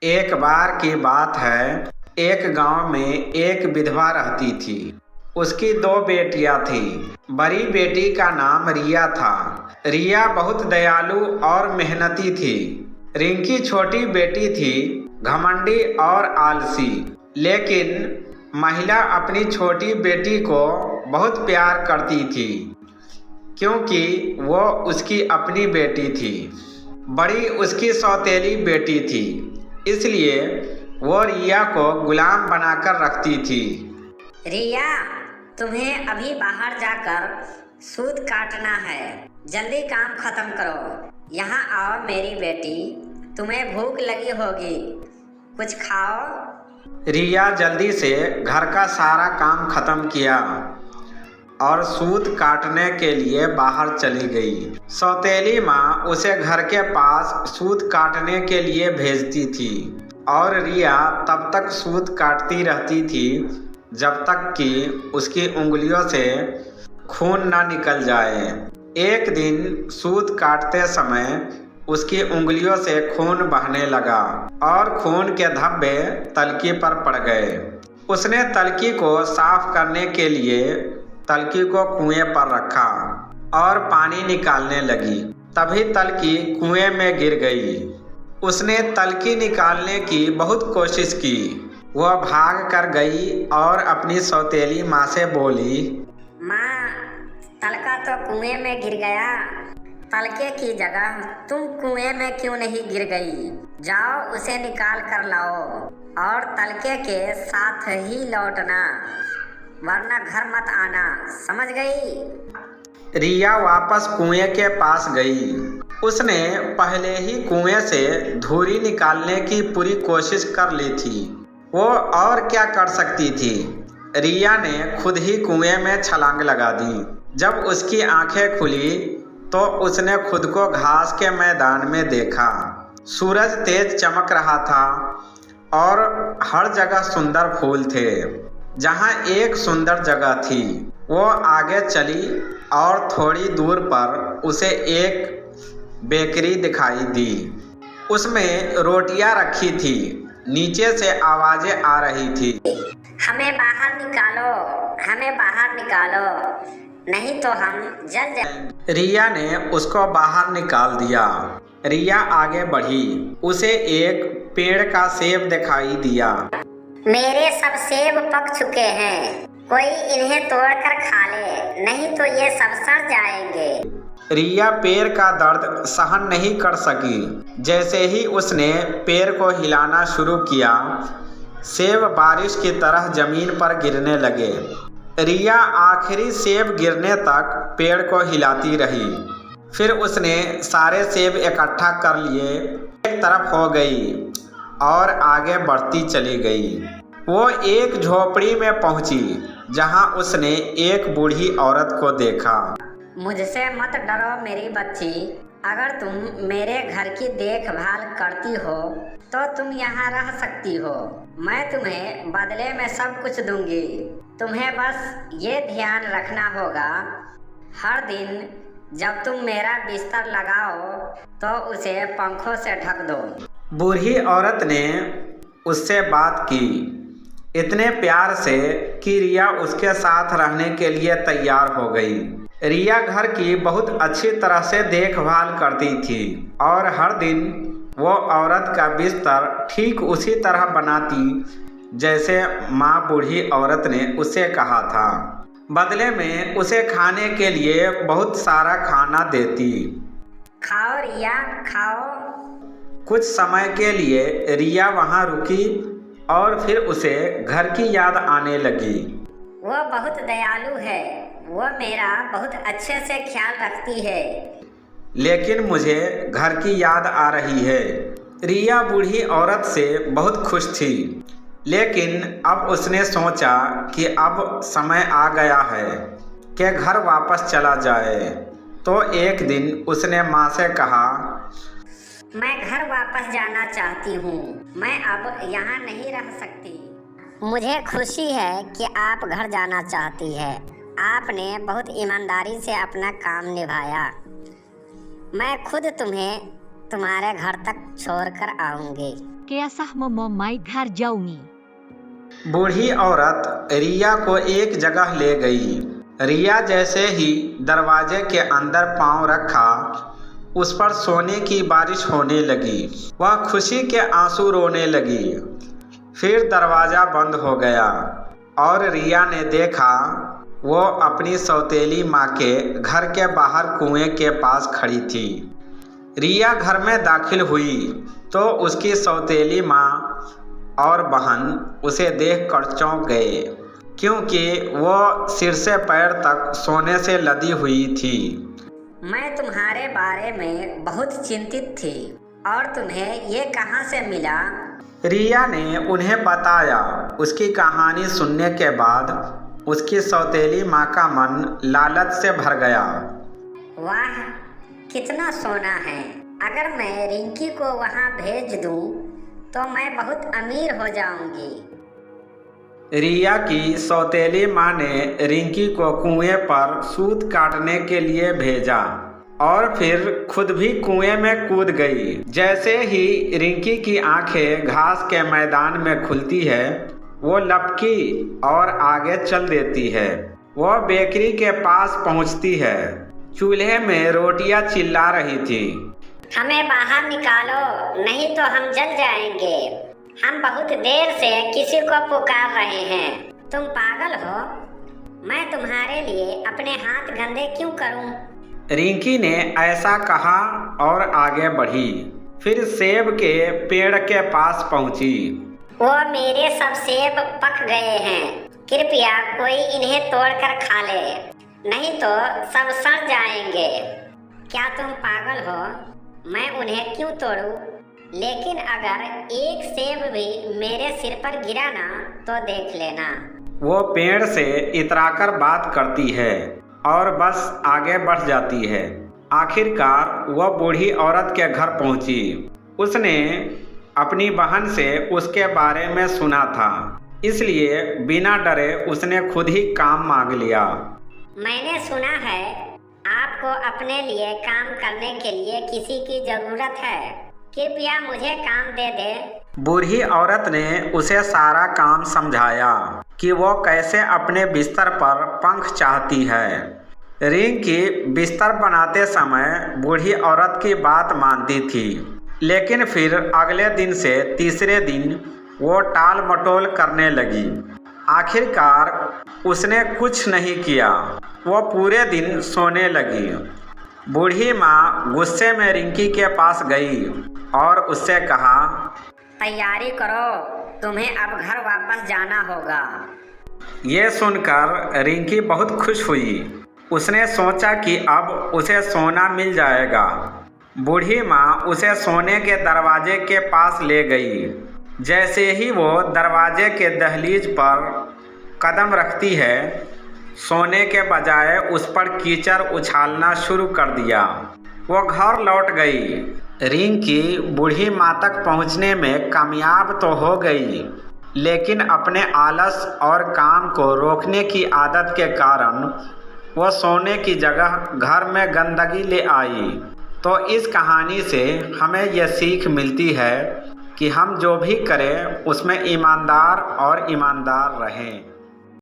एक बार की बात है, एक गांव में एक विधवा रहती थी। उसकी दो बेटियां थीं। बड़ी बेटी का नाम रिया था। रिया बहुत दयालु और मेहनती थी। रिंकी छोटी बेटी थी, घमंडी और आलसी। लेकिन महिला अपनी छोटी बेटी को बहुत प्यार करती थी, क्योंकि वो उसकी अपनी बेटी थी। बड़ी उसकी सौतेली बेटी थी, इसलिए वो रिया को गुलाम बनाकर रखती थी। रिया, तुम्हें अभी बाहर जाकर सूत काटना है। जल्दी काम खत्म करो। यहाँ आओ मेरी बेटी, तुम्हें भूख लगी होगी, कुछ खाओ। रिया जल्दी से घर का सारा काम खत्म किया और सूत काटने के लिए बाहर चली गई। सौतेली माँ उसे घर के पास सूत काटने के लिए भेजती थी और रिया तब तक सूत काटती रहती थी जब तक कि उसकी उंगलियों से खून न निकल जाए। एक दिन सूत काटते समय उसकी उंगलियों से खून बहने लगा और खून के धब्बे तलकी पर पड़ गए। उसने तलकी को साफ करने के लिए तलकी को कुएं पर रखा और पानी निकालने लगी। तभी तलकी कुएं में गिर गई। उसने तलकी निकालने की बहुत कोशिश की। वह भाग कर गई और अपनी सौतेली माँ से बोली, माँ, तलका तो कुएं में गिर गया। तलके की जगह तुम कुएं में क्यों नहीं गिर गई? जाओ उसे निकाल कर लाओ और तलके के साथ ही लौटना, वरना घर मत आना, समझ गई? रिया वापस कुएं के पास गई। उसने पहले ही कुएं से धूरी निकालने की पूरी कोशिश कर ली थी। वो और क्या कर सकती थी? रिया ने खुद ही कुएं में छलांग लगा दी। जब उसकी आंखें खुली तो उसने खुद को घास के मैदान में देखा। सूरज तेज चमक रहा था और हर जगह सुंदर फूल थे। जहाँ एक सुंदर जगह थी, वो आगे चली और थोड़ी दूर पर उसे एक बेकरी दिखाई दी। उसमें रोटियां रखी थी। नीचे से आवाजें आ रही थी, हमें बाहर निकालो, हमें बाहर निकालो, नहीं तो हम जल जाएंगे। रिया ने उसको बाहर निकाल दिया। रिया आगे बढ़ी। उसे एक पेड़ का सेब दिखाई दिया। मेरे सब सेब पक चुके हैं, कोई इन्हें तोड़कर खा ले, नहीं तो ये सब सड़ जाएंगे। रिया पेड़ का दर्द सहन नहीं कर सकी। जैसे ही उसने पेड़ को हिलाना शुरू किया, सेब बारिश की तरह जमीन पर गिरने लगे। रिया आखिरी सेब गिरने तक पेड़ को हिलाती रही। फिर उसने सारे सेब इकट्ठा कर लिए, एक तरफ हो गई और आगे बढ़ती चली गई। वो एक झोपड़ी में पहुंची, जहां उसने एक बूढ़ी औरत को देखा। मुझसे मत डरो मेरी बच्ची, अगर तुम मेरे घर की देखभाल करती हो तो तुम यहाँ रह सकती हो। मैं तुम्हें बदले में सब कुछ दूंगी। तुम्हें बस ये ध्यान रखना होगा, हर दिन जब तुम मेरा बिस्तर लगाओ तो उसे पंखों से ढक दो। बूढ़ी औरत ने उससे बात की इतने प्यार से कि रिया उसके साथ रहने के लिए तैयार हो गई। रिया घर की बहुत अच्छी तरह से देखभाल करती थी और हर दिन वो औरत का बिस्तर ठीक उसी तरह बनाती जैसे माँ बूढ़ी औरत ने उसे कहा था। बदले में उसे खाने के लिए बहुत सारा खाना देती। खाओ रिया, खाओ। कुछ समय के लिए रिया वहाँ रुकी और फिर उसे घर की याद आने लगी। वो बहुत दयालु है, वो मेरा बहुत अच्छे से ख्याल रखती है। लेकिन मुझे घर की याद आ रही है। रिया बूढ़ी औरत से बहुत खुश थी, लेकिन अब उसने सोचा कि अब समय आ गया है कि घर वापस चला जाए। तो एक दिन उसने माँ से कहा, मैं घर वापस जाना चाहती हूँ, मैं अब यहाँ नहीं रह सकती। मुझे खुशी है कि आप घर जाना चाहती है। आपने बहुत ईमानदारी से अपना काम निभाया। मैं खुद तुम्हें तुम्हारे घर तक छोड़कर आऊँगी। kaya sahmo mo may घर जाऊंगी। बूढ़ी औरत रिया को एक जगह ले गई। रिया जैसे ही दरवाजे के अंदर पांव रखा, उस पर सोने की बारिश होने लगी। वह खुशी के आंसू रोने लगी। फिर दरवाज़ा बंद हो गया और रिया ने देखा वो अपनी सौतेली माँ के घर के बाहर कुएं के पास खड़ी थी। रिया घर में दाखिल हुई तो उसकी सौतेली माँ और बहन उसे देखकर चौंक गए, क्योंकि वो सिर से पैर तक सोने से लदी हुई थी। मैं तुम्हारे बारे में बहुत चिंतित थी और तुम्हें ये कहाँ से मिला? रिया ने उन्हें बताया। उसकी कहानी सुनने के बाद उसकी सौतेली माँ का मन लालच से भर गया। वाह, कितना सोना है! अगर मैं रिंकी को वहाँ भेज दूँ तो मैं बहुत अमीर हो जाऊंगी। रिया की सौतेली माँ ने रिंकी को कुएं पर सूत काटने के लिए भेजा और फिर खुद भी कुएं में कूद गई। जैसे ही रिंकी की आंखें घास के मैदान में खुलती है, वो लपकी और आगे चल देती है। वो बेकरी के पास पहुंचती है। चूल्हे में रोटियां चिल्ला रही थी। हमें बाहर निकालो, नहीं तो हम जल जाएंगे। हम बहुत देर से किसी को पुकार रहे हैं। तुम पागल हो? मैं तुम्हारे लिए अपने हाथ गंदे क्यों करूं? रिंकी ने ऐसा कहा और आगे बढ़ी। फिर सेब के पेड़ के पास पहुंची। वो मेरे सब सेब पक गए हैं। कृपया कोई इन्हें तोड़कर खा ले, नहीं तो सब सड़ जाएंगे। क्या तुम पागल हो? मैं उन्हें क्यों तोड़ूं? लेकिन अगर एक सेब भी मेरे सिर पर गिरा ना तो देख लेना। वो पेड़ से इतराकर बात करती है और बस आगे बढ़ जाती है। आखिरकार वह बूढ़ी औरत के घर पहुंची। उसने अपनी बहन से उसके बारे में सुना था, इसलिए बिना डरे उसने खुद ही काम मांग लिया। मैंने सुना है आपको अपने लिए काम करने के लिए किसी की जरूरत है। कृपया मुझे काम दे दे। बूढ़ी औरत ने उसे सारा काम समझाया कि वो कैसे अपने बिस्तर पर पंख चाहती है। रिंकी बिस्तर बनाते समय बूढ़ी औरत की बात मानती थी, लेकिन फिर अगले दिन से तीसरे दिन वो टाल मटोल करने लगी। आखिरकार उसने कुछ नहीं किया। वो पूरे दिन सोने लगी। बूढ़ी माँ गुस्से में रिंकी के पास गई और उससे कहा, तैयारी करो, तुम्हें अब घर वापस जाना होगा। ये सुनकर रिंकी बहुत खुश हुई। उसने सोचा कि अब उसे सोना मिल जाएगा। बूढ़ी माँ उसे सोने के दरवाजे के पास ले गई। जैसे ही वो दरवाजे के दहलीज पर कदम रखती है, सोने के बजाय उस पर कीचड़ उछालना शुरू कर दिया। वो घर लौट गई। रिंकी बूढ़ी माँ तक पहुँचने में कामयाब तो हो गई, लेकिन अपने आलस और काम को रोकने की आदत के कारण वो सोने की जगह घर में गंदगी ले आई। तो इस कहानी से हमें यह सीख मिलती है कि हम जो भी करें उसमें ईमानदार और ईमानदार रहें।